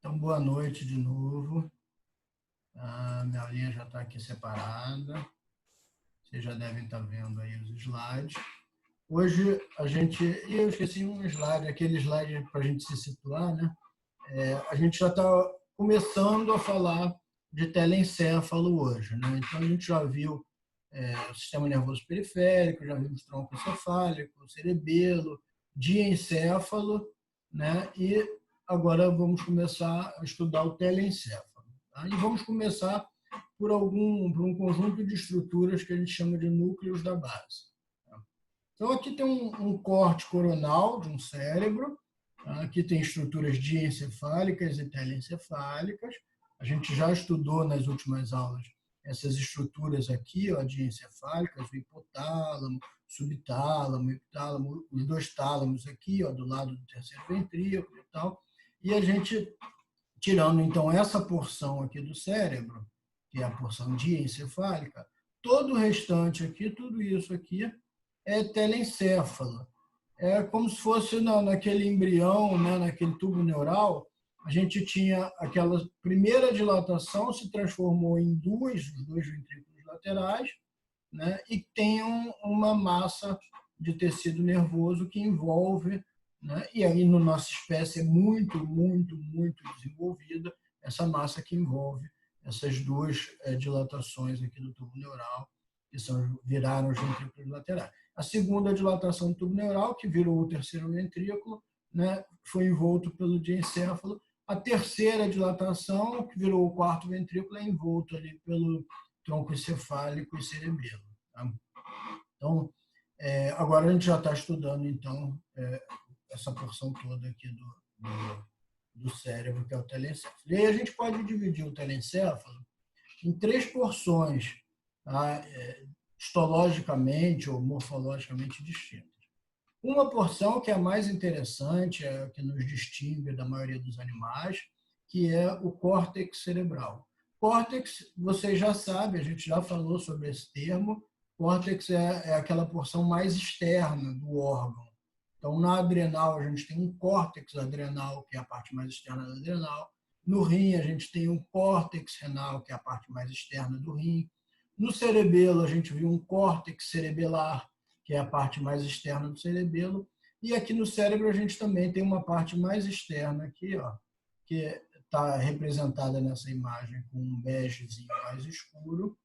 Então, boa noite de novo. Minha linha já está aqui separada. Vocês já devem estar vendo aí os slides. Hoje eu esqueci um slide, aquele slide para a gente se situar, né? A gente já está começando a falar de telencéfalo hoje, né? Então, a gente já viu o sistema nervoso periférico, já vimos tronco encefálico, cerebelo, diencéfalo, né? E agora vamos começar a estudar o telencéfalo. Tá? E vamos começar por um conjunto de estruturas que a gente chama de núcleos da base. Tá? Então, aqui tem um corte coronal de um cérebro. Tá? Aqui tem estruturas diencefálicas e telencefálicas. A gente já estudou nas últimas aulas essas estruturas aqui, ó, diencefálicas, o hipotálamo, subtálamo, hipotálamo, os dois tálamos aqui, ó, do lado do terceiro ventrículo e tal. E a gente, tirando então essa porção aqui do cérebro, que é a porção diencefálica, todo o restante aqui, tudo isso aqui, é telencéfalo. É como se fosse naquele embrião, né, naquele tubo neural, a gente tinha aquela primeira dilatação, se transformou em os dois ventrículos laterais, né, e tem uma massa de tecido nervoso que envolve, né, e aí na nossa espécie é muito, muito, muito desenvolvida essa massa que envolve essas duas dilatações aqui do tubo neural, que viraram os ventrículos laterais. A segunda dilatação do tubo neural, que virou o terceiro ventrículo, né, foi envolto pelo diencéfalo. A terceira dilatação, que virou o quarto ventrículo, é envolto ali pelo tronco encefálico e cerebelo. Tá? Então, agora a gente já está estudando, então, essa porção toda aqui do cérebro, que é o telencéfalo. E aí a gente pode dividir o telencéfalo em três porções, tá? Histologicamente ou morfologicamente distintas. Uma porção que é a mais interessante, é a que nos distingue da maioria dos animais, que é o córtex cerebral. Córtex, vocês já sabem, a gente já falou sobre esse termo. Córtex é aquela porção mais externa do órgão. Então, na adrenal, a gente tem um córtex adrenal, que é a parte mais externa da adrenal. No rim, a gente tem um córtex renal, que é a parte mais externa do rim. No cerebelo, a gente viu um córtex cerebelar, que é a parte mais externa do cerebelo. E aqui no cérebro, a gente também tem uma parte mais externa aqui, ó, que está representada nessa imagem com um begezinho mais escuro,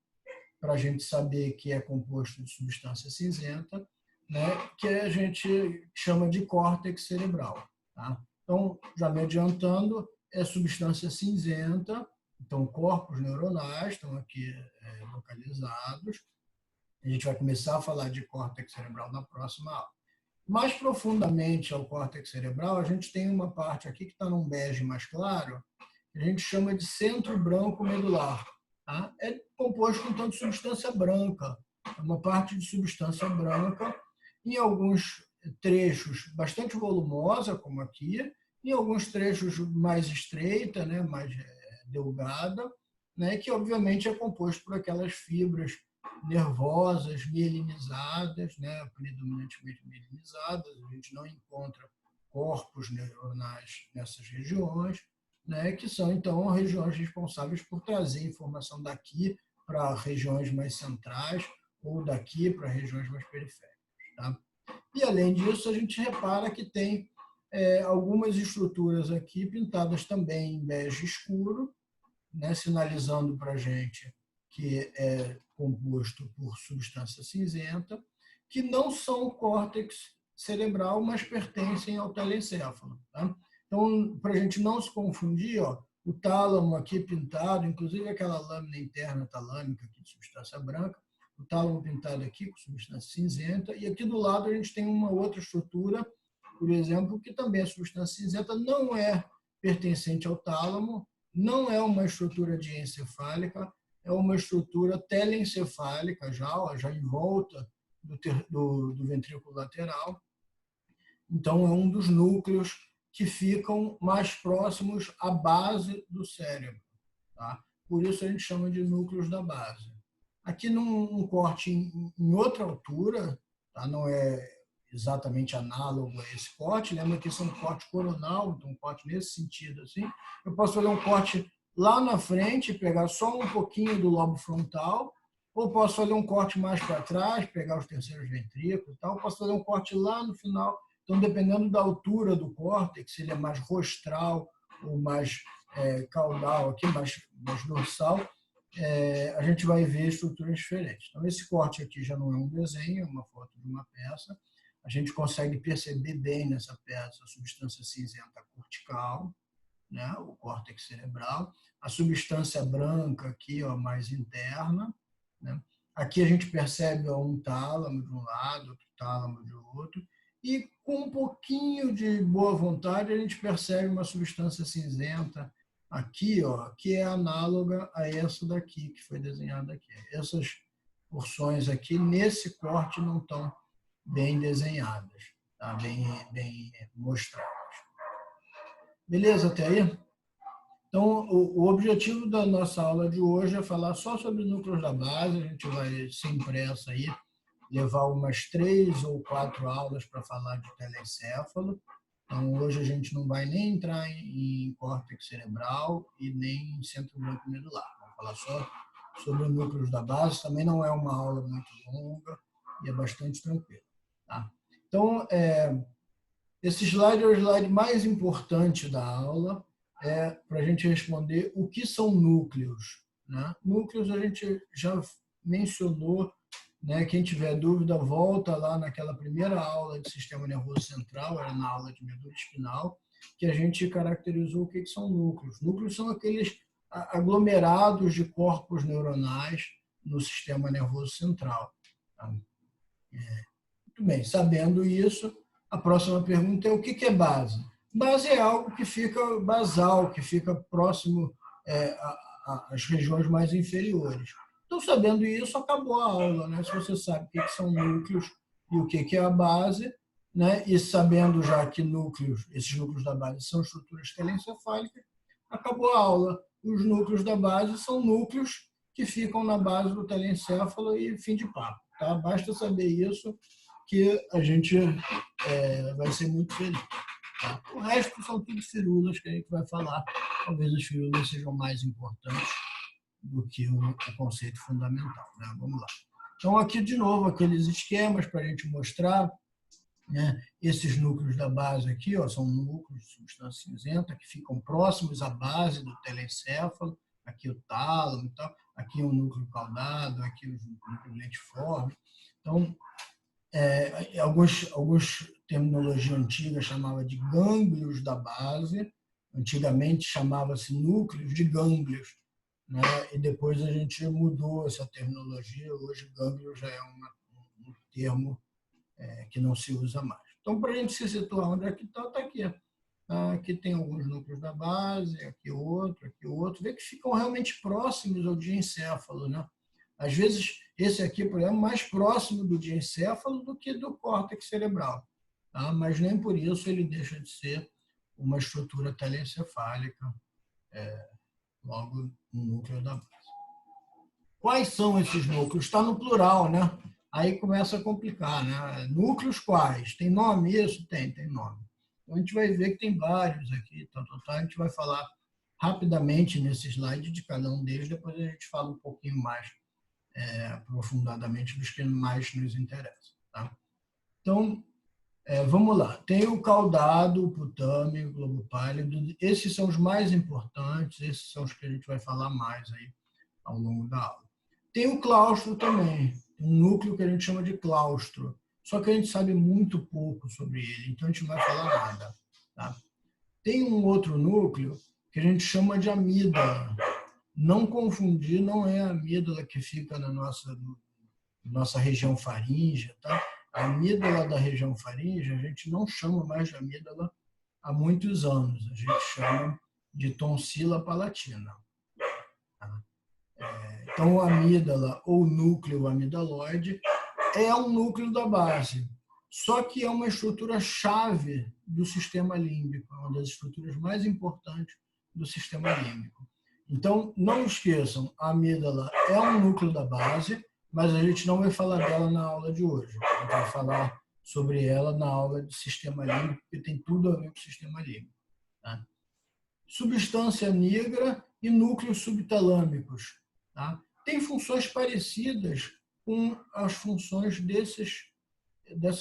para a gente saber que é composto de substância cinzenta, né, que a gente chama de córtex cerebral. Tá? Então, já me adiantando, é substância cinzenta, então corpos neuronais estão aqui localizados. A gente vai começar a falar de córtex cerebral na próxima aula. Mais profundamente ao córtex cerebral, a gente tem uma parte aqui que está num bege mais claro, que a gente chama de centro branco medular. Tá? É composto com tanto substância branca, uma parte de substância branca, em alguns trechos bastante volumosa, como aqui, em alguns trechos mais estreita, né, mais delgada, né, que obviamente é composto por aquelas fibras nervosas, mielinizadas, né, predominantemente mielinizadas. A gente não encontra corpos neuronais nessas regiões, né, que são, então, regiões responsáveis por trazer informação daqui para regiões mais centrais ou daqui para regiões mais periféricas. Tá? E, além disso, a gente repara que tem algumas estruturas aqui pintadas também em bege escuro, né, sinalizando para a gente que é composto por substância cinzenta, que não são córtex cerebral, mas pertencem ao telencéfalo. Tá? Então, para a gente não se confundir, ó, o tálamo aqui pintado, inclusive aquela lâmina interna talâmica aqui de substância branca, o tálamo pintado aqui com substância cinzenta, e aqui do lado a gente tem uma outra estrutura, por exemplo, que também é substância cinzenta, não é pertencente ao tálamo, não é uma estrutura diencefálica, é uma estrutura telencefálica, já em volta do ventrículo lateral. Então, é um dos núcleos que ficam mais próximos à base do cérebro. Tá? Por isso a gente chama de núcleos da base. Aqui num corte em outra altura, tá? Não é exatamente análogo a esse corte. Lembra que esse é um corte coronal, então um corte nesse sentido. Assim. Eu posso fazer um corte lá na frente, pegar só um pouquinho do lobo frontal, ou posso fazer um corte mais para trás, pegar os terceiros ventrículos e tal. Posso fazer um corte lá no final. Então, dependendo da altura do córtex, se ele é mais rostral ou mais caudal, aqui, mais dorsal, a gente vai ver estruturas diferentes. Então, esse corte aqui já não é um desenho, é uma foto de uma peça. A gente consegue perceber bem nessa peça a substância cinzenta cortical, né, o córtex cerebral, a substância branca aqui, ó, mais interna, né? Aqui a gente percebe ó, um tálamo de um lado, outro tálamo de outro, e com um pouquinho de boa vontade a gente percebe uma substância cinzenta aqui, ó, que é análoga a essa daqui, que foi desenhada aqui. Essas porções aqui, nesse corte, não estão bem desenhadas, tá? bem mostradas. Beleza até aí? Então, o objetivo da nossa aula de hoje é falar só sobre núcleos da base. A gente vai, sem pressa, aí, levar umas 3 ou 4 aulas para falar de telencéfalo. Então, hoje a gente não vai nem entrar em córtex cerebral e nem em centro branco medular. Vamos falar só sobre núcleos da base. Também não é uma aula muito longa e é bastante tranquila. Tá? Então, esse slide é o slide mais importante da aula, para a gente responder o que são núcleos. Né? Núcleos a gente já mencionou, né? Quem tiver dúvida, volta lá naquela primeira aula de sistema nervoso central, era na aula de medula espinal, que a gente caracterizou o que são núcleos. Núcleos são aqueles aglomerados de corpos neuronais no sistema nervoso central. Tá? Muito bem, sabendo isso, a próxima pergunta é o que é base? Base é algo que fica basal, que fica próximo às regiões mais inferiores. Então, sabendo isso, acabou a aula. Né? Se você sabe o que são núcleos e o que é a base, né? E sabendo já que esses núcleos da base são estruturas telencefálicas, acabou a aula. Os núcleos da base são núcleos que ficam na base do telencéfalo e fim de papo. Tá? Basta saber isso que a gente vai ser muito feliz. Tá? O resto são tudo firulas que a gente vai falar. Talvez as firulas sejam mais importantes do que o conceito fundamental. Né? Vamos lá. Então, aqui, de novo, aqueles esquemas para a gente mostrar. Né? Esses núcleos da base aqui ó, são núcleos de substância cinzenta que ficam próximos à base do telencéfalo. Aqui o tálamo e tal. Aqui o núcleo caudado, aqui o núcleo lentiforme. Então, alguns terminologia antiga chamava de gânglios da base, antigamente chamava-se núcleos de gânglios, né? E depois a gente mudou essa terminologia, hoje gânglio já é um termo que não se usa mais. Então, para a gente se situar onde é que está aqui. Aqui tem alguns núcleos da base, aqui outro. Vê que ficam realmente próximos ao diencéfalo, né? Às vezes, esse aqui, por exemplo, é mais próximo do diencéfalo do que do córtex cerebral. Tá? Mas nem por isso ele deixa de ser uma estrutura telencefálica, logo no núcleo da base. Quais são esses núcleos? Está no plural, né? Aí começa a complicar, né? Núcleos quais? Tem nome isso? Tem nome. Então, a gente vai ver que tem vários aqui, a gente vai falar rapidamente nesse slide de cada um deles, depois a gente fala um pouquinho mais aprofundadamente dos que mais nos interessam. Tá? Então, vamos lá. Tem o caudado, o putame, o globo pálido. Esses são os mais importantes, esses são os que a gente vai falar mais aí ao longo da aula. Tem o claustro também, um núcleo que a gente chama de claustro, só que a gente sabe muito pouco sobre ele, então a gente não vai falar nada. Tá? Tem um outro núcleo que a gente chama de amígdala. Não confundir, não é a amígdala que fica na nossa região faríngea. Tá? A amígdala da região faríngea a gente não chama mais de amígdala há muitos anos, a gente chama de tonsila palatina. Tá? Então, a amígdala ou núcleo amidaloide é um núcleo da base, só que é uma estrutura-chave do sistema límbico, é uma das estruturas mais importantes do sistema límbico. Então, não esqueçam, a amígdala é um núcleo da base, mas a gente não vai falar dela na aula de hoje. A gente vai falar sobre ela na aula de sistema límbico, porque tem tudo a ver com o sistema límbico. Tá? Substância negra e núcleos subtalâmicos. Tá? Tem funções parecidas com as funções dessas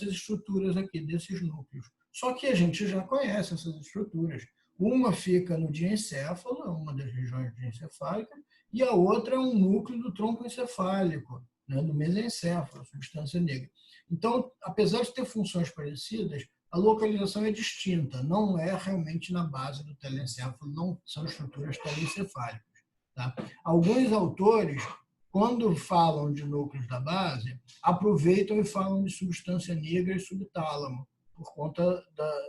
estruturas aqui, desses núcleos. Só que a gente já conhece essas estruturas. Uma fica no diencéfalo, uma das regiões diencefálicas, e a outra é um núcleo do tronco encefálico, né, do mesencéfalo, substância negra. Então, apesar de ter funções parecidas, a localização é distinta, não é realmente na base do telencéfalo, não são estruturas telencefálicas. Tá? Alguns autores, quando falam de núcleos da base, aproveitam e falam de substância negra e subtálamo, por conta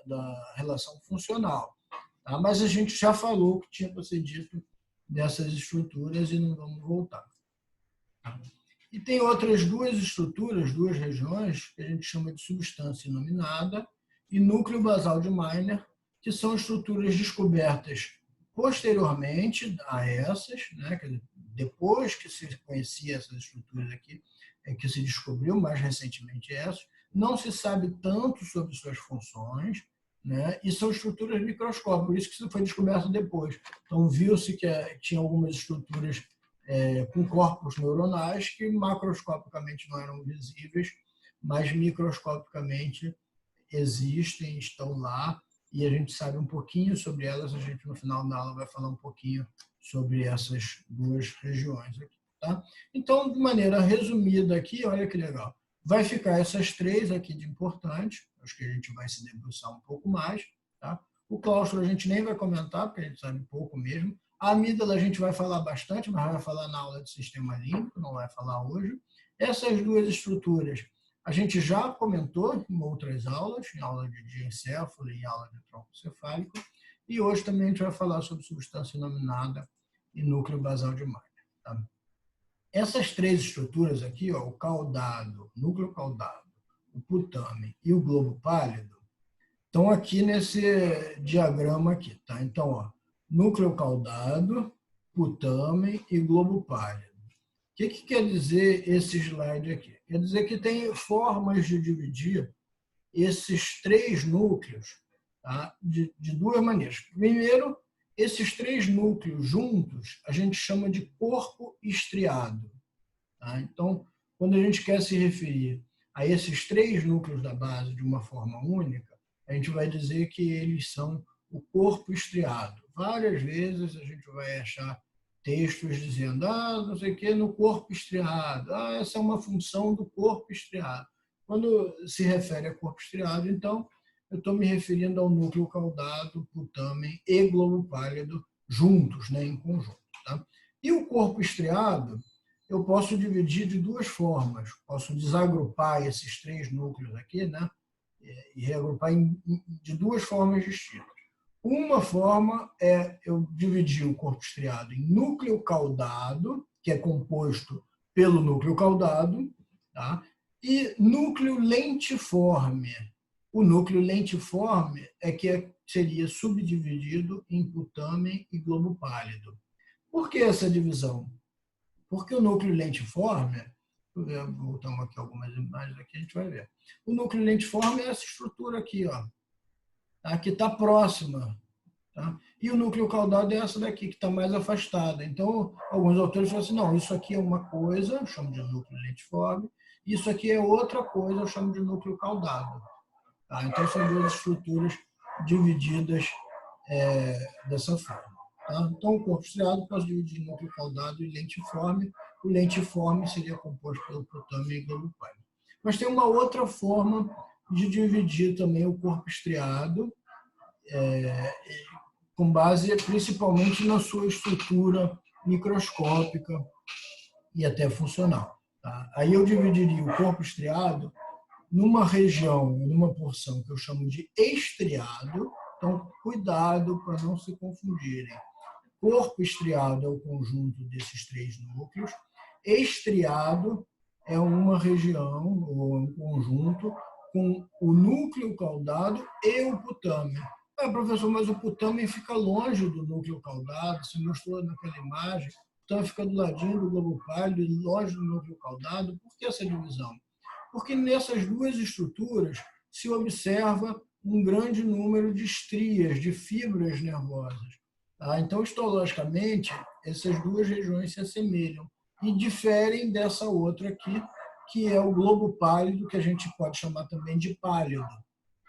da relação funcional. Tá? Mas a gente já falou o que tinha para ser dito dessas estruturas e não vamos voltar. Tá? E tem outras duas estruturas, duas regiões, que a gente chama de substância inominada e núcleo basal de Meiner, que são estruturas descobertas posteriormente a essas, né? Depois que se conhecia essas estruturas aqui, é que se descobriu mais recentemente essas, não se sabe tanto sobre suas funções, né? E são estruturas microscópicas, por isso que isso foi descoberto depois. Então, viu-se que tinha algumas estruturas com corpos neuronais que macroscopicamente não eram visíveis, mas microscopicamente existem, estão lá, e a gente sabe um pouquinho sobre elas. A gente, no final da aula, vai falar um pouquinho sobre essas duas regiões aqui. Tá? Então, de maneira resumida aqui, olha que legal. Vai ficar essas três aqui de importantes, acho que a gente vai se debruçar um pouco mais. Tá? O claustro a gente nem vai comentar, porque a gente sabe pouco mesmo. A amígdala a gente vai falar bastante, mas vai falar na aula de sistema límbico, não vai falar hoje. Essas duas estruturas a gente já comentou em outras aulas, em aula de diencéfalo e em aula de tronco cefálico, e hoje também a gente vai falar sobre substância inominada e núcleo basal de Meiner. Tá? Essas três estruturas aqui, ó, o caudado, núcleo caudado, o putame e o globo pálido, estão aqui nesse diagrama aqui. Tá? Então, ó, núcleo caudado, putame e globo pálido. O que quer dizer esse slide aqui? Quer dizer que tem formas de dividir esses três núcleos, tá? de duas maneiras. Primeiro, esses três núcleos juntos a gente chama de corpo estriado. Tá? Então, quando a gente quer se referir a esses três núcleos da base de uma forma única, a gente vai dizer que eles são o corpo estriado. Várias vezes a gente vai achar textos dizendo, não sei o que, no corpo estriado. Essa é uma função do corpo estriado. Quando se refere a corpo estriado, então, eu estou me referindo ao núcleo caudado, putamen e globo pálido juntos, né, em conjunto. Tá? E o corpo estriado, eu posso dividir de duas formas. Posso desagrupar esses três núcleos aqui, né, e reagrupar de duas formas distintas. Uma forma é eu dividir o corpo estriado em núcleo caudado, que é composto pelo núcleo caudado, tá? E núcleo lentiforme. O núcleo lentiforme é que seria subdividido em putamen e globo pálido. Por que essa divisão? Porque o núcleo lentiforme, voltamos aqui algumas imagens aqui, a gente vai ver. O núcleo lentiforme é essa estrutura aqui, ó, que está próxima. Tá? E o núcleo caudado é essa daqui, que está mais afastada. Então, alguns autores falam assim, não, isso aqui é uma coisa, eu chamo de núcleo lentiforme, isso aqui é outra coisa, eu chamo de núcleo caudado. Tá? Então, são duas estruturas divididas dessa forma. Tá? Então, o corpo estriado posso dividir em núcleo caudado e lentiforme. O lentiforme seria composto pelo putame e globo pálido. Mas tem uma outra forma de dividir também o corpo estriado, com base principalmente na sua estrutura microscópica e até funcional. Tá? Aí eu dividiria o corpo estriado numa região, numa porção que eu chamo de estriado. Então, cuidado para não se confundirem. Corpo estriado é o conjunto desses três núcleos. Estriado é uma região ou um conjunto com o núcleo caudado e o putame. Professor, mas o putamen fica longe do núcleo caudado, se mostrou naquela imagem, então fica do ladinho do globo pálido e longe do núcleo caudado. Por que essa divisão? Porque nessas duas estruturas se observa um grande número de estrias, de fibras nervosas. Tá? Então, histologicamente, essas duas regiões se assemelham e diferem dessa outra aqui, que é o globo pálido, que a gente pode chamar também de pálido.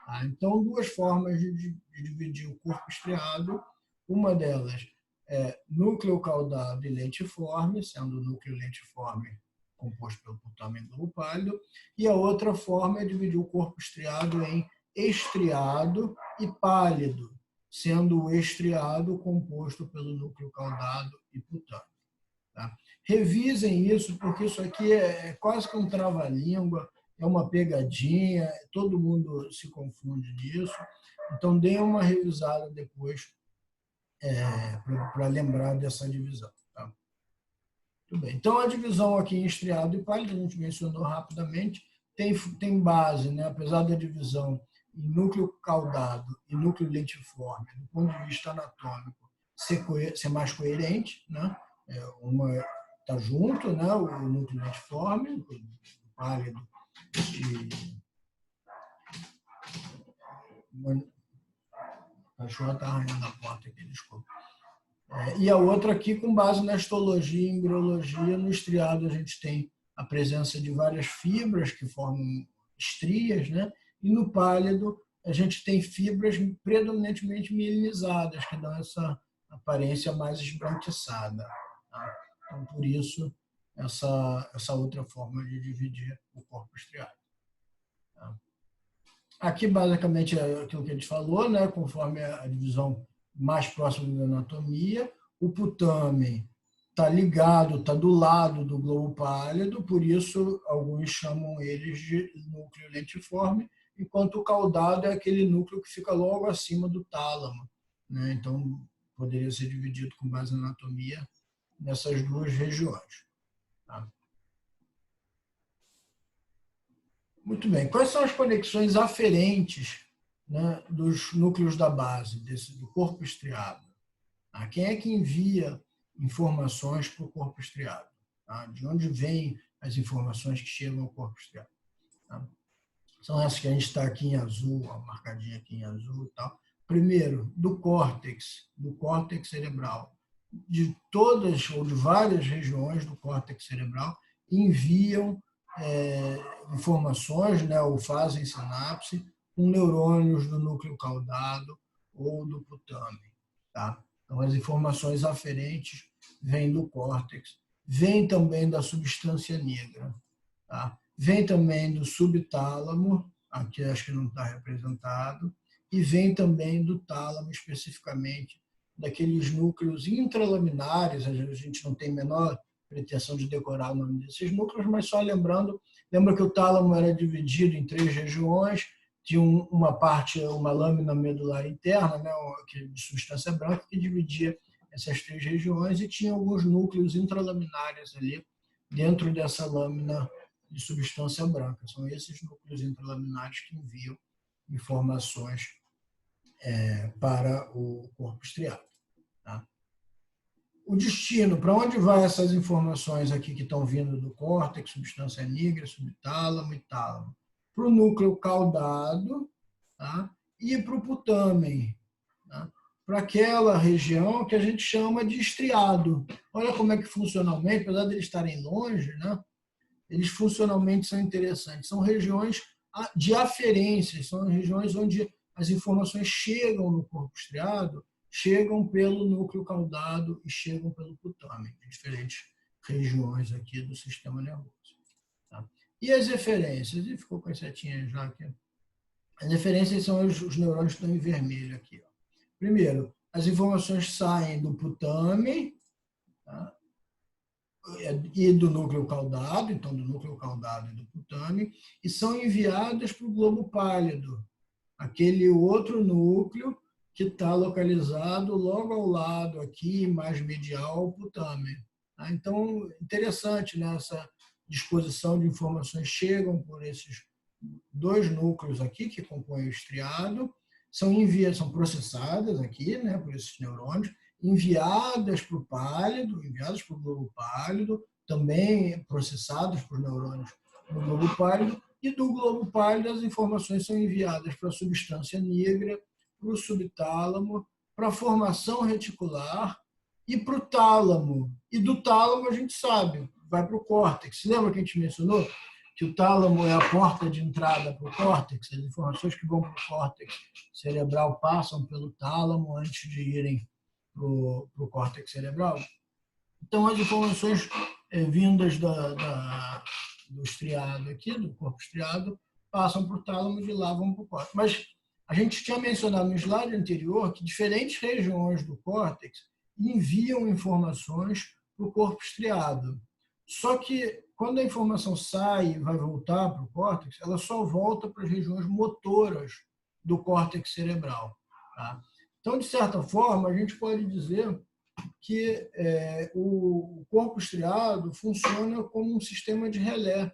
Tá? Então, duas formas de dividir o corpo estriado. Uma delas é núcleo caudado e lentiforme, sendo o núcleo lentiforme composto pelo putame e globo pálido, e a outra forma é dividir o corpo estriado em estriado e pálido, sendo o estriado composto pelo núcleo caudado e putame. Tá? Revisem isso, porque isso aqui é quase que um trava-língua, é uma pegadinha, todo mundo se confunde nisso. Então, deem uma revisada depois para lembrar dessa divisão. Tá? Muito bem. Então, a divisão aqui em estriado e pálido, a gente mencionou rapidamente, tem base, né? Apesar da divisão em núcleo caudado e núcleo lentiforme, do ponto de vista anatômico, ser mais coerente, né? Uma está junto, né? O núcleo lentiforme, o pálido e... A cachorra está arranhando a porta aqui, desculpa. E a outra aqui, com base na histologia e embriologia, no estriado a gente tem a presença de várias fibras que formam estrias, né? E no pálido a gente tem fibras predominantemente mielinizadas, que dão essa aparência mais esbranquiçada. Tá? Então, por isso, essa outra forma de dividir o corpo estriado. Tá? Aqui, basicamente, é aquilo que a gente falou, né? Conforme a divisão mais próxima da anatomia. O putame está ligado, está do lado do globo pálido, por isso alguns chamam eles de núcleo lentiforme, enquanto o caudado é aquele núcleo que fica logo acima do tálamo. Né? Então, poderia ser dividido com base na anatomia nessas duas regiões. Tá? Muito bem. Quais são as conexões aferentes, né, dos núcleos da base, do corpo estriado? Tá? Quem é que envia informações para o corpo estriado? Tá? De onde vêm as informações que chegam ao corpo estriado? Tá? São essas que a gente está aqui em azul, ó, marcadinha aqui em azul e tal. Primeiro, do córtex cerebral. De todas ou de várias regiões do córtex cerebral enviam informações, né, ou fazem sinapse com neurônios do núcleo caudado ou do putame. Tá? Então, as informações aferentes vêm do córtex, vêm também da substância negra, tá? Vem também do subtálamo, aqui acho que não está representado, e vem também do tálamo, especificamente, daqueles núcleos intralaminares, a gente não tem a menor pretensão de decorar o nome desses núcleos, mas só lembrando, lembra que o tálamo era dividido em 3 regiões, tinha uma parte, uma lâmina medular interna, né, de substância branca, que dividia essas 3 regiões e tinha alguns núcleos intralaminares ali dentro dessa lâmina de substância branca. São esses núcleos intralaminares que enviam informações para o corpo estriado. Tá? O destino, para onde vai essas informações aqui que estão vindo do córtex, substância negra, subtálamo e tálamo? Para o núcleo caudado, tá? E para o putamen, tá? Para aquela região que a gente chama de estriado. Olha como é que funcionalmente, apesar de eles estarem longe, né? Eles funcionalmente são interessantes. São regiões de aferência, são regiões onde as informações chegam no corpo estriado, chegam pelo núcleo caudado e chegam pelo putamen, de diferentes regiões aqui do sistema nervoso. Tá? E as eferências? E ficou com as setinhas já aqui. As eferências são os neurônios que estão em vermelho aqui. Ó. Primeiro, as informações saem do putamen, tá? E do núcleo caudado, então do núcleo caudado e do putame, e são enviadas para o globo pálido, aquele outro núcleo que está localizado logo ao lado aqui, mais medial ao putame. Então, interessante, né? Essa disposição de informações chegam por esses 2 núcleos aqui que compõem o estriado, são processadas aqui, né, por esses neurônios, enviadas para o pálido, enviadas para o globo pálido, também processadas por neurônios no globo pálido, E do globo pálido, as informações são enviadas para a substância negra, para o subtálamo, para a formação reticular e para o tálamo. E do tálamo, a gente sabe, vai para o córtex. Lembra que a gente mencionou que o tálamo é a porta de entrada para o córtex? As informações que vão para o córtex cerebral passam pelo tálamo antes de irem para o córtex cerebral. Então, as informações vindas do estriado aqui, do corpo estriado, passam para o tálamo e de lá vão para o córtex. Mas a gente tinha mencionado no slide anterior que diferentes regiões do córtex enviam informações para o corpo estriado. Só que quando a informação sai e vai voltar para o córtex, ela só volta para as regiões motoras do córtex cerebral. Tá? Então, de certa forma, a gente pode dizer que o corpo estriado funciona como um sistema de relé.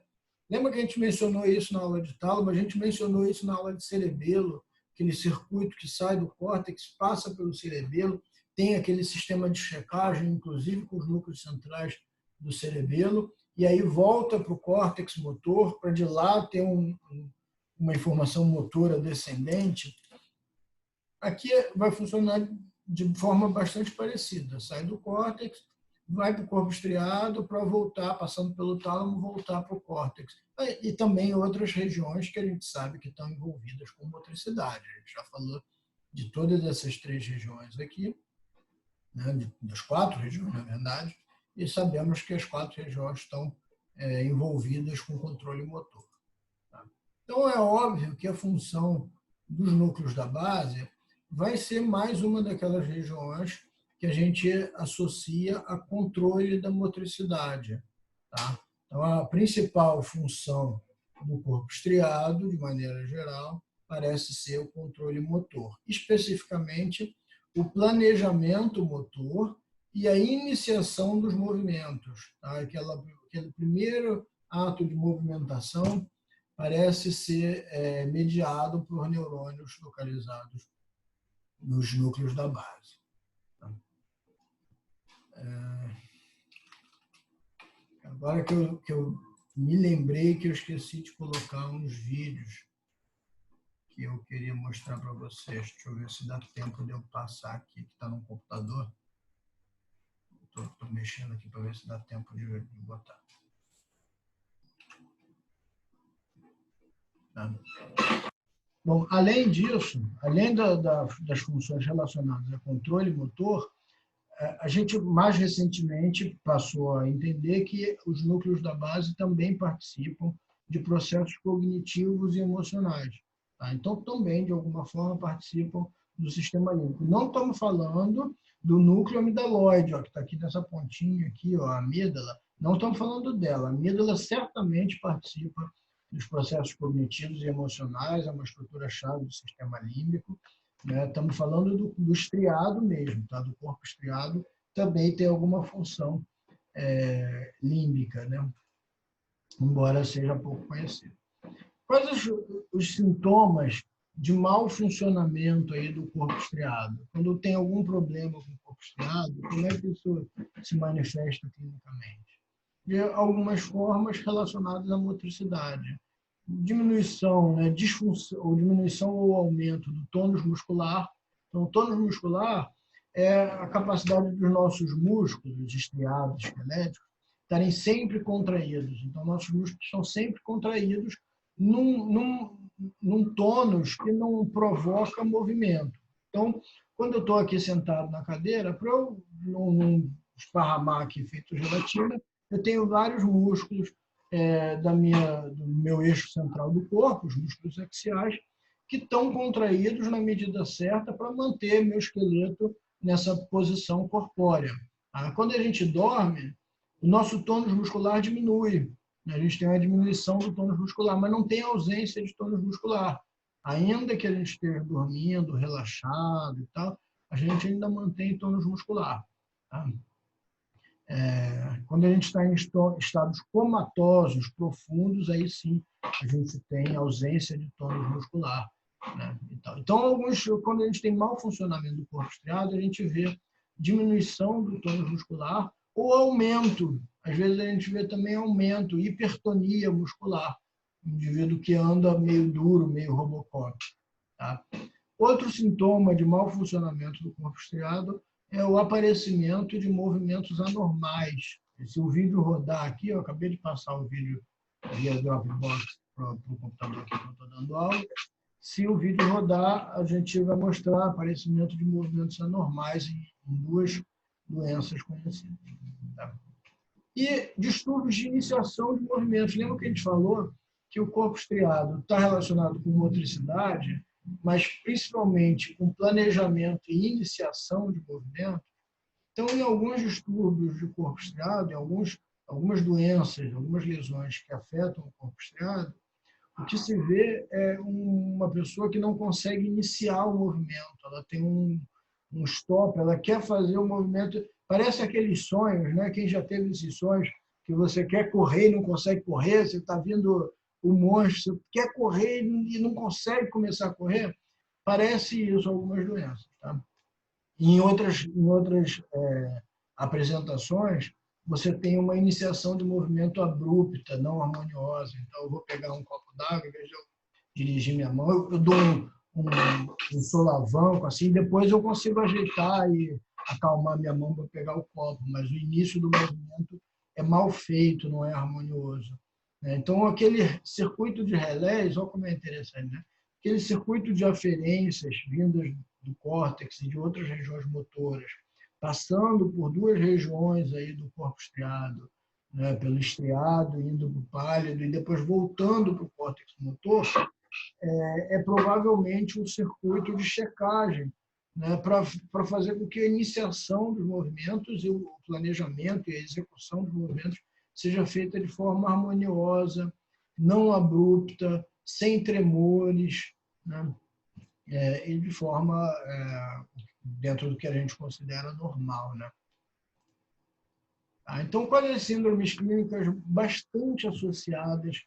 Lembra que a gente mencionou isso na aula de tálamo? A gente mencionou isso na aula de cerebelo, aquele circuito que sai do córtex, passa pelo cerebelo, tem aquele sistema de checagem, inclusive com os núcleos centrais do cerebelo, e aí volta para o córtex motor, para de lá ter uma informação motora descendente. Aqui vai funcionar de forma bastante parecida. Sai do córtex, vai para o corpo estriado para voltar, passando pelo tálamo, voltar para o córtex. E também outras regiões que a gente sabe que estão envolvidas com motricidade. A gente já falou de todas essas 3 regiões aqui, né, das 4 regiões, na verdade, e sabemos que as 4 regiões estão envolvidas com controle motor. Tá? Então, é óbvio que a função dos núcleos da base vai ser mais uma daquelas regiões que a gente associa a controle da motricidade. Tá? Então, a principal função do corpo estriado, de maneira geral, parece ser o controle motor, especificamente o planejamento motor e a iniciação dos movimentos. Tá? Aquele primeiro ato de movimentação parece ser mediado por neurônios localizados nos núcleos da base. Agora que eu me lembrei que eu esqueci de colocar uns vídeos que eu queria mostrar para vocês. Deixa eu ver se dá tempo de eu passar aqui, que está no computador. Estou mexendo aqui para ver se dá tempo de botar. Tá? Bom, além disso, além das funções relacionadas a controle motor, a gente mais recentemente passou a entender que os núcleos da base também participam de processos cognitivos e emocionais. Tá? Então, também, de alguma forma, participam do sistema límbico. Não estamos falando do núcleo amidaloide, ó, que está aqui nessa pontinha, aqui, ó, a amígdala. Não estamos falando dela. A amígdala certamente participa dos processos cognitivos e emocionais, é uma estrutura-chave do sistema límbico. Né? Estamos falando do estriado mesmo, tá? Do corpo estriado, também tem alguma função límbica, né? Embora seja pouco conhecido. Quais os sintomas de mau funcionamento aí do corpo estriado? Quando tem algum problema com o corpo estriado, como é que isso se manifesta clinicamente? De algumas formas relacionadas à motricidade. Diminuição, né, disfunção, ou diminuição ou aumento do tônus muscular. Então, o tônus muscular é a capacidade dos nossos músculos estriados, esqueléticos, estarem sempre contraídos. Então, nossos músculos são sempre contraídos num tônus que não provoca movimento. Então, quando eu estou aqui sentado na cadeira, para eu não esparramar aqui feito gelatina, eu tenho vários músculos do meu eixo central do corpo, os músculos axiais, que estão contraídos na medida certa para manter meu esqueleto nessa posição corpórea. Quando a gente dorme, o nosso tônus muscular diminui. A gente tem uma diminuição do tônus muscular, mas não tem ausência de tônus muscular. Ainda que a gente esteja dormindo, relaxado e tal, a gente ainda mantém tônus muscular. Tá? Quando a gente está em estados comatosos, profundos, aí sim a gente tem ausência de tônus muscular. Né? Então, quando a gente tem mau funcionamento do corpo estriado, a gente vê diminuição do tônus muscular ou aumento. Às vezes a gente vê também aumento, hipertonia muscular. um indivíduo que anda meio duro, meio robocop. Tá? Outro sintoma de mau funcionamento do corpo estriado é o aparecimento de movimentos anormais. Se o vídeo rodar aqui, eu acabei de passar o vídeo via Dropbox para o computador que eu estou dando aula. Se o vídeo rodar, a gente vai mostrar aparecimento de movimentos anormais em duas doenças conhecidas. Tá? E distúrbios de iniciação de movimentos. Lembra que a gente falou que o corpo estriado está relacionado com motricidade, mas principalmente com planejamento e iniciação de movimento? Então, em alguns distúrbios de corpo estriado, em algumas doenças, algumas lesões que afetam o corpo estriado, o que se vê é uma pessoa que não consegue iniciar o movimento, ela tem um stop, ela quer fazer o movimento, parece aqueles sonhos, né? Quem já teve esses sonhos que você quer correr e não consegue correr, você está vendo o monstro, você quer correr e não consegue começar a correr, parece isso algumas doenças. Tá? Em outras apresentações, você tem uma iniciação de movimento abrupta, não harmoniosa. Então, eu vou pegar um copo d'água, em vez de eu dirigir minha mão, eu dou um solavanco, assim, depois eu consigo ajeitar e acalmar minha mão para pegar o copo, mas o início do movimento é mal feito, não é harmonioso. Então, aquele circuito de relés, olha como é interessante, né? Aquele circuito de aferências vindas do córtex e de outras regiões motoras, passando por duas regiões aí do corpo estriado, né? Pelo estriado, indo para o pálido e depois voltando para o córtex motor, é provavelmente um circuito de checagem, né? Para fazer com que a iniciação dos movimentos e o planejamento e a execução dos movimentos seja feita de forma harmoniosa, não abrupta, sem tremores, né? E de forma dentro do que a gente considera normal, né? Então, quais as síndromes clínicas bastante associadas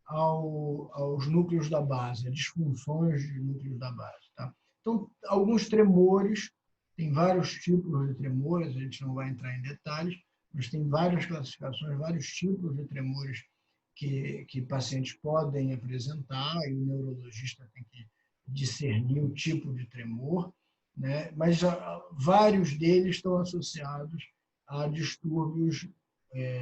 aos núcleos da base, a disfunções de núcleos da base? Tá? Então, alguns tremores, tem vários tipos de tremores, a gente não vai entrar em detalhes, mas tem várias classificações, vários tipos de tremores que pacientes podem apresentar, e o neurologista tem que discernir o tipo de tremor, né? Mas vários deles estão associados a distúrbios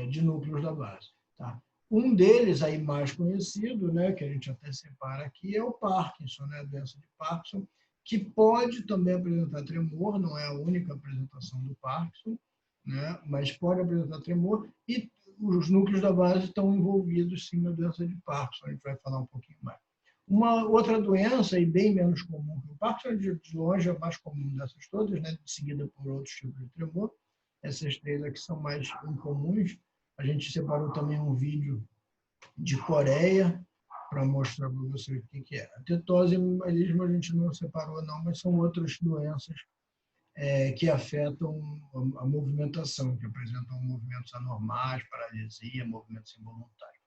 de núcleos da base. Tá? Um deles, aí mais conhecido, né, que a gente até separa aqui, é o Parkinson, né, a doença de Parkinson, que pode também apresentar tremor, não é a única apresentação do Parkinson, né, mas pode apresentar tremor, e os núcleos da base estão envolvidos, sim, na doença de Parkinson, a gente vai falar um pouquinho mais. Uma outra doença, e bem menos comum que o Parkinson, de longe é a mais comum dessas todas, né, seguida por outros tipos de tremor. Essas três aqui são mais incomuns. A gente separou também um vídeo de Coreia para mostrar para você o que é. A tetose e o mimelismo a gente não separou, não, mas são outras doenças que afetam a movimentação, que apresentam movimentos anormais, paralisia, movimentos involuntários.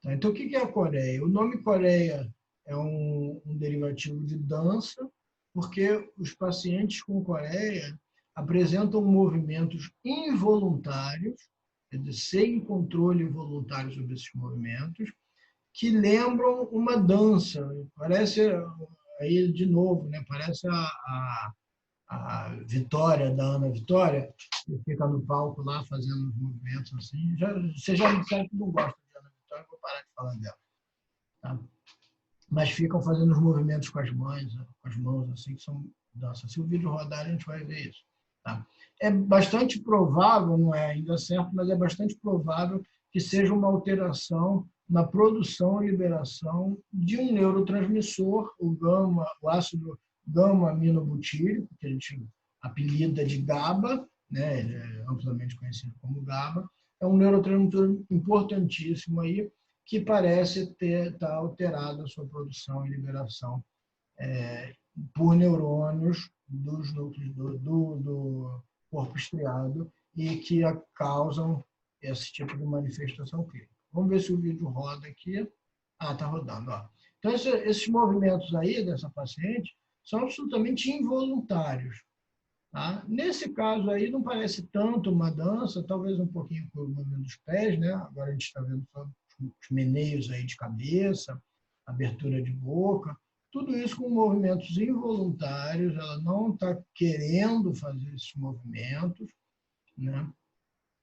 Tá? Então, o que é a Coreia? O nome Coreia é um derivativo de dança, porque os pacientes com Coreia apresentam movimentos involuntários, quer dizer, sem controle voluntário sobre esses movimentos, que lembram uma dança. Parece, aí de novo, né? Parece a Vitória, da Ana Vitória, que fica no palco lá fazendo os movimentos assim. Você já me disseram que não gosta de Ana Vitória, vou parar de falar dela. Tá? Mas ficam fazendo os movimentos com as mãos assim, que são danças. Se o vídeo rodar, a gente vai ver isso. Tá? É bastante provável, não é ainda certo, mas é bastante provável que seja uma alteração na produção e liberação de um neurotransmissor, o ácido gama-aminobutírico, que a gente apelida de GABA, né? Ele é amplamente conhecido como GABA, é um neurotransmissor importantíssimo aí, que parece estar alterada a sua produção e liberação por neurônios dos núcleos do corpo estriado e que causam esse tipo de manifestação clínica. Vamos ver se o vídeo roda aqui. Ah, está rodando. Ó. Então, esses movimentos aí dessa paciente são absolutamente involuntários. Tá? Nesse caso aí, não parece tanto uma dança, talvez um pouquinho com o movimento dos pés, né? Agora a gente está vendo só os os meneios aí de cabeça, abertura de boca, tudo isso com movimentos involuntários, ela não está querendo fazer esses movimentos, né?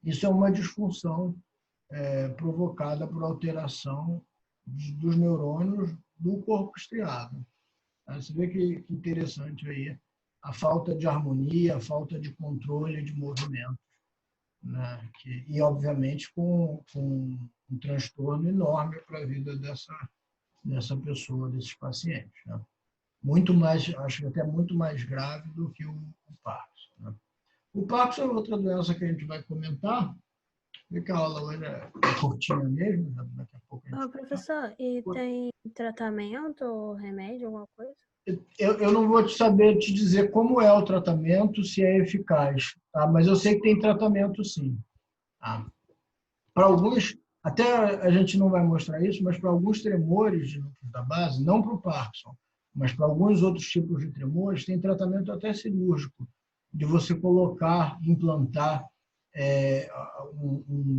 Isso é uma disfunção provocada por alteração dos neurônios do corpo estriado. Você vê que interessante aí a falta de harmonia, a falta de controle de movimento, né? E, obviamente, com um transtorno enorme para a vida dessa pessoa, desses pacientes, né? Muito mais, acho que até muito mais grave do que o Parkinson, né? O Parkinson é outra doença que a gente vai comentar, porque a aula hoje é curtinha mesmo, daqui a pouco a gente... Professor, e tem tratamento ou remédio, alguma coisa? Eu não vou saber te dizer como é o tratamento, se é eficaz, tá? Mas eu sei que tem tratamento sim. Tá? Para alguns, até a gente não vai mostrar isso, mas para alguns tremores de núcleos da base, não para o Parkinson, mas para alguns outros tipos de tremores, tem tratamento até cirúrgico, de você colocar, implantar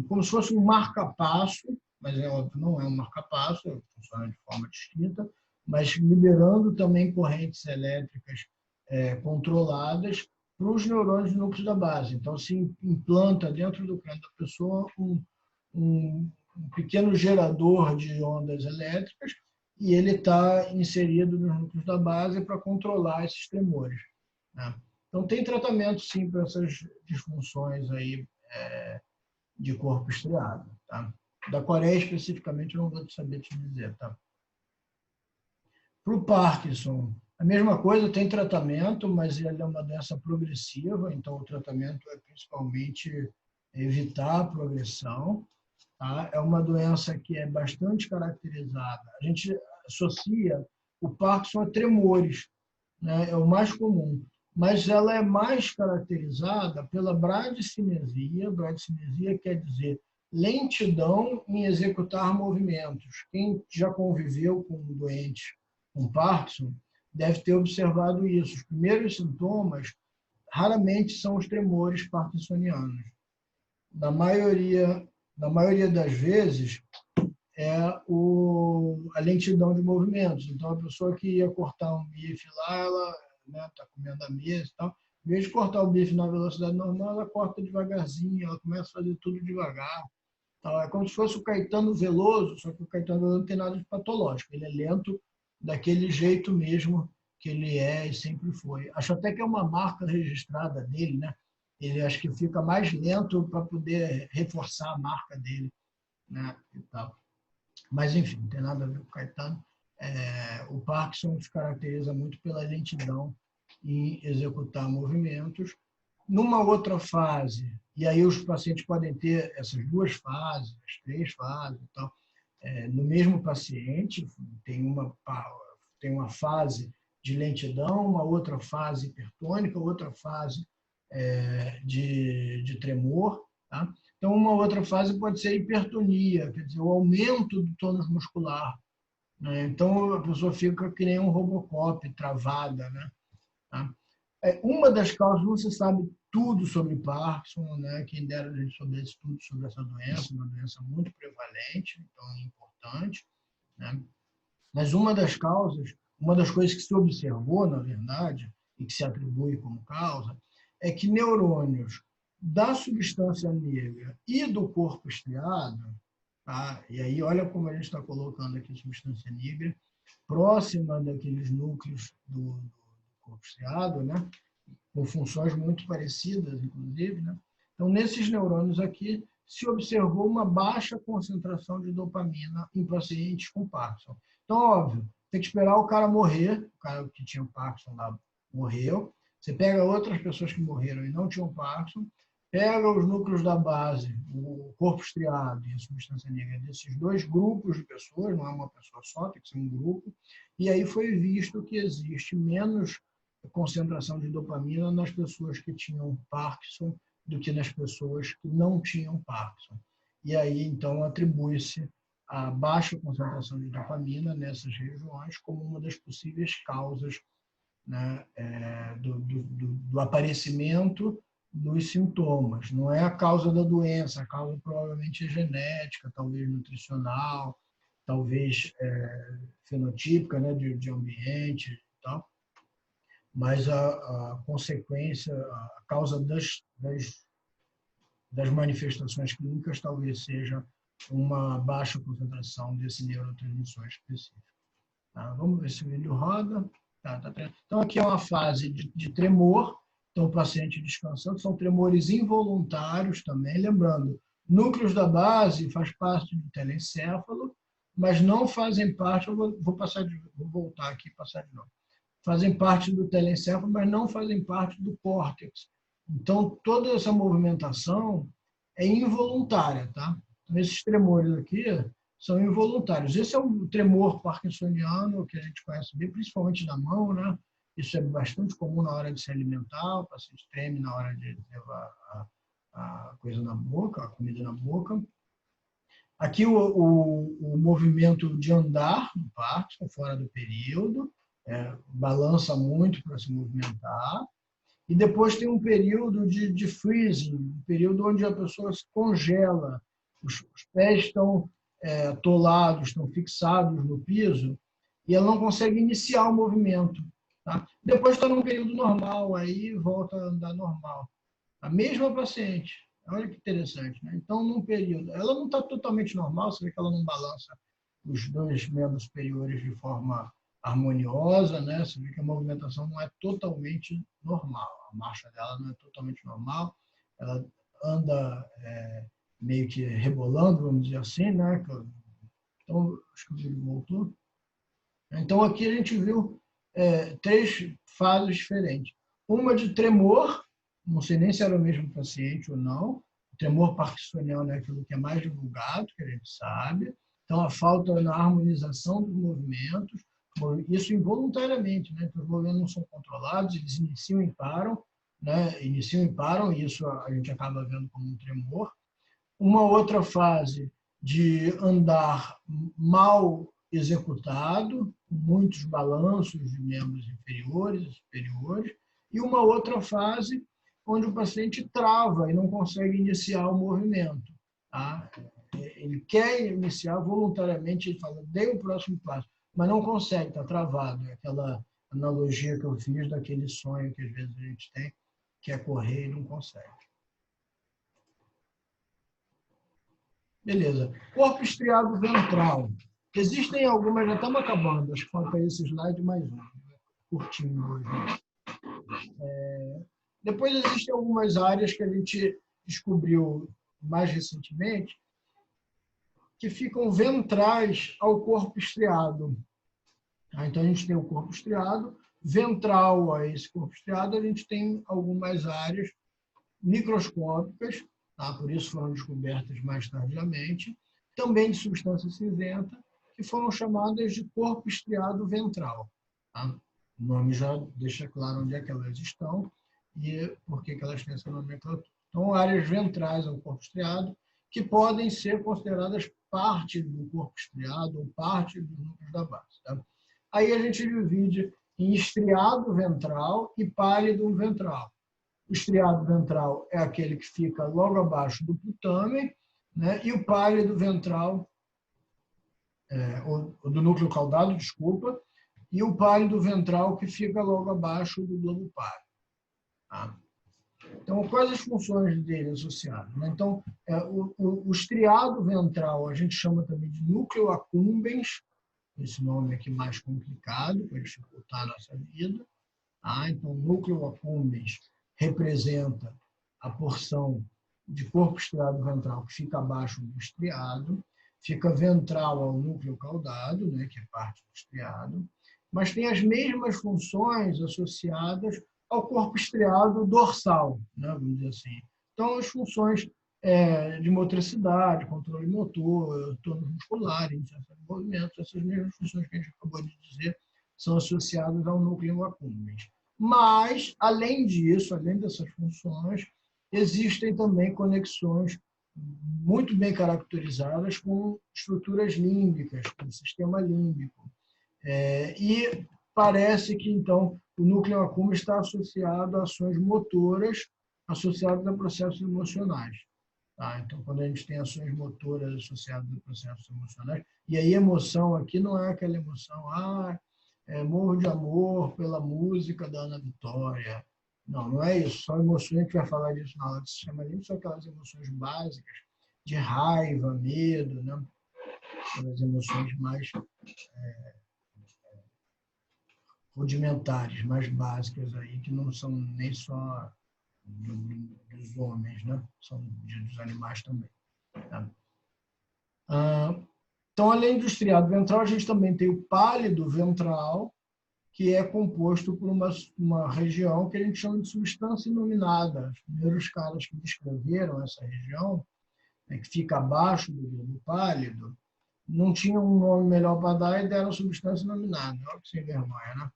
como se fosse um marca-passo, mas é óbvio, não é um marca-passo, funciona de forma distinta, mas liberando também correntes elétricas controladas para os neurônios do núcleo da base. Então, se implanta dentro do crânio da pessoa um pequeno gerador de ondas elétricas e ele está inserido nos núcleos da base para controlar esses tremores, né? Então, tem tratamento, sim, para essas disfunções aí, de corpo estriado. Tá? Da Coreia, especificamente, eu não vou saber te dizer. Tá? Para o Parkinson, a mesma coisa, tem tratamento, mas ele é uma doença progressiva, então o tratamento é principalmente evitar a progressão. Tá? É uma doença que é bastante caracterizada. A gente associa o Parkinson a tremores, né? É o mais comum, mas ela é mais caracterizada pela bradicinesia. Bradicinesia quer dizer lentidão em executar movimentos. Quem já conviveu com um doente com Parkinson deve ter observado isso. Os primeiros sintomas raramente são os tremores parkinsonianos. Na maioria das vezes, é a lentidão de movimentos. Então, a pessoa que ia cortar um bife lá, ela está comendo a mesa e tal, em vez de cortar o bife na velocidade normal, ela corta devagarzinho, ela começa a fazer tudo devagar. Então, é como se fosse o Caetano Veloso, só que o Caetano Veloso não tem nada de patológico, ele é lento daquele jeito mesmo que ele é e sempre foi. Acho até que é uma marca registrada dele, né? Ele acho que fica mais lento para poder reforçar a marca dele, né? E tal. Mas, enfim, não tem nada a ver com o Caetano. O Parkinson se caracteriza muito pela lentidão em executar movimentos. Numa outra fase, e aí os pacientes podem ter essas duas fases, as três fases e tal, no mesmo paciente, tem uma fase de lentidão, uma outra fase hipertônica, outra fase de tremor. Tá? Então, uma outra fase pode ser a hipertonia, quer dizer, o aumento do tônus muscular, né? Então, a pessoa fica que nem um Robocop, travada, né? Tá? Uma das causas, não se sabe tudo sobre Parkinson, né? Quem dera a gente soubesse tudo sobre essa doença, uma doença muito prevalente, então é importante, né? Mas uma das causas, uma das coisas que se observou, na verdade, e que se atribui como causa, é que neurônios da substância negra e do corpo estriado, tá? E aí olha como a gente está colocando aqui substância negra, próxima daqueles núcleos do corpo estriado, né? Com funções muito parecidas, inclusive, né? Então, nesses neurônios aqui, se observou uma baixa concentração de dopamina em pacientes com Parkinson. Então, óbvio, tem que esperar o cara morrer, o cara que tinha Parkinson lá morreu, você pega outras pessoas que morreram e não tinham Parkinson, pega os núcleos da base, o corpo estriado e a substância negra desses dois grupos de pessoas, não é uma pessoa só, tem que ser um grupo, e aí foi visto que existe menos concentração de dopamina nas pessoas que tinham Parkinson do que nas pessoas que não tinham Parkinson. E aí, então, atribui-se a baixa concentração de dopamina nessas regiões como uma das possíveis causas, né, do aparecimento dos sintomas. Não é a causa da doença, a causa provavelmente é genética, talvez nutricional, talvez fenotípica, né, de ambiente e tal, mas a consequência, a causa das manifestações clínicas talvez seja uma baixa concentração desse neurotransmissor específico. Tá? Vamos ver se o vídeo roda. Tá. Então, aqui é uma fase de tremor. Então, o paciente descansando. São tremores involuntários também. Lembrando, núcleos da base faz parte do telencéfalo, mas não fazem parte, eu vou voltar aqui e passar de novo. Fazem parte do telencéfalo, mas não fazem parte do córtex. Então, toda essa movimentação é involuntária, tá? Então, esses tremores aqui são involuntários. Esse é o tremor parkinsoniano, que a gente conhece bem, principalmente na mão, né? Isso é bastante comum na hora de se alimentar, o paciente treme na hora de levar a coisa na boca, a comida na boca. Aqui o movimento de andar no Parkinson, fora do período, balança muito para se movimentar. E depois tem um período de freezing, um período onde a pessoa se congela, os pés estão atolados, estão fixados no piso, e ela não consegue iniciar o movimento. Tá? Depois está num período normal, aí volta a andar normal. A mesma paciente, olha que interessante. Né? Então, num período, ela não está totalmente normal, você vê que ela não balança os dois membros superiores de forma harmoniosa, né? Você vê que a movimentação não é totalmente normal, a marcha dela não é totalmente normal, ela anda meio que rebolando, vamos dizer assim, né? Então, acho que o vídeo voltou. Então, aqui a gente viu 3 fases diferentes. Uma de tremor, não sei nem se era o mesmo paciente ou não, o tremor parkinsoniano é aquilo que é mais divulgado, que a gente sabe. Então, a falta na harmonização dos movimentos, isso involuntariamente, né? Então, os movimentos não são controlados, eles iniciam e param, né? Iniciam e param, e isso a gente acaba vendo como um tremor. Uma outra fase de andar mal executado, com muitos balanços de membros inferiores e superiores, e uma outra fase onde o paciente trava e não consegue iniciar o movimento. Tá? Ele quer iniciar voluntariamente, ele fala, dei o próximo passo, mas não consegue, está travado. É aquela analogia que eu fiz daquele sonho que às vezes a gente tem, que é correr e não consegue. Beleza. Corpo estriado ventral. Existem algumas, já estamos acabando, acho que falta esse slide mais um, curtinho hoje. Depois existem algumas áreas que a gente descobriu mais recentemente, que ficam ventrais ao corpo estriado. Então, a gente tem o corpo estriado, ventral a esse corpo estriado, a gente tem algumas áreas microscópicas, tá? Por isso foram descobertas mais tardiamente, também de substância cinzenta, que foram chamadas de corpo estriado ventral. Tá? O nome já deixa claro onde é que elas estão e por que elas têm essa nomenclatura. Então, áreas ventrais ao corpo estriado, que podem ser consideradas parte do corpo estriado ou parte dos núcleos da base. Tá? Aí a gente divide em estriado ventral e pálido ventral. O estriado ventral é aquele que fica logo abaixo do putamen, né? E o pálido ventral, ou do núcleo caudado, desculpa, e o pálido ventral que fica logo abaixo do globo pálido. Tá? Então, quais as funções dele associadas? Né? Então, o estriado ventral a gente chama também de núcleo accumbens, esse nome aqui mais complicado para dificultar a nossa vida. Tá? Então, o núcleo accumbens representa a porção de corpo estriado ventral que fica abaixo do estriado, fica ventral ao núcleo caudado, né, que é parte do estriado, mas tem as mesmas funções associadas ao corpo estriado dorsal, né, vamos dizer assim. Então, as funções de motricidade, controle motor, tônus muscular, iniciação de movimentos, essas mesmas funções que a gente acabou de dizer, são associadas ao núcleo accumbens. Mas, além disso, além dessas funções, existem também conexões muito bem caracterizadas com estruturas límbicas, com o sistema límbico. E parece que, então, o núcleo accumbens está associado a ações motoras associadas a processos emocionais. Tá? Então, quando a gente tem ações motoras associadas a processos emocionais, e aí emoção aqui não é aquela emoção, morro de amor pela música da Ana Vitória. Não, não é isso. São emoções, a gente vai falar disso na aula de sistema límbico, são aquelas emoções básicas de raiva, medo, né? Aquelas emoções mais rudimentares, mais básicas aí, que não são nem só dos homens, né? São dos animais também. Tá? Então, além do estriado ventral, a gente também tem o pálido ventral, que é composto por uma região que a gente chama de substância iluminada. Os primeiros caras que descreveram essa região, que fica abaixo do globo pálido, não tinham um nome melhor para dar e deram substância iluminada. Olha que sem vergonha, né?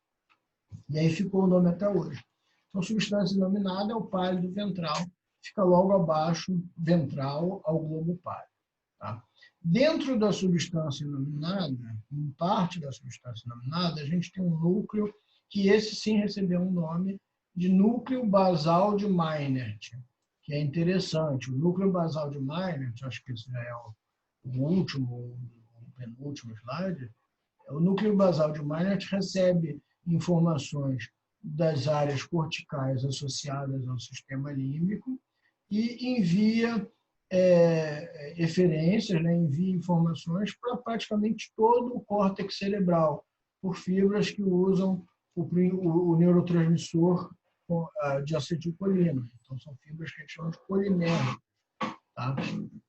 E aí ficou o nome até hoje. Então, substância iluminada é o pálido ventral, fica logo abaixo, ventral, ao globo pálido. Tá? Dentro da substância iluminada, em parte da substância iluminada, a gente tem um núcleo que esse sim recebeu um nome de núcleo basal de Meinert, que é interessante. O núcleo basal de Meinert, acho que esse já é o último, o penúltimo slide, o núcleo basal de Meinert recebe informações das áreas corticais associadas ao sistema límbico e envia referências, né, envia informações para praticamente todo o córtex cerebral, por fibras que usam o neurotransmissor de acetilcolina. Então, são fibras que a gente chama de colinérgicas. Tá?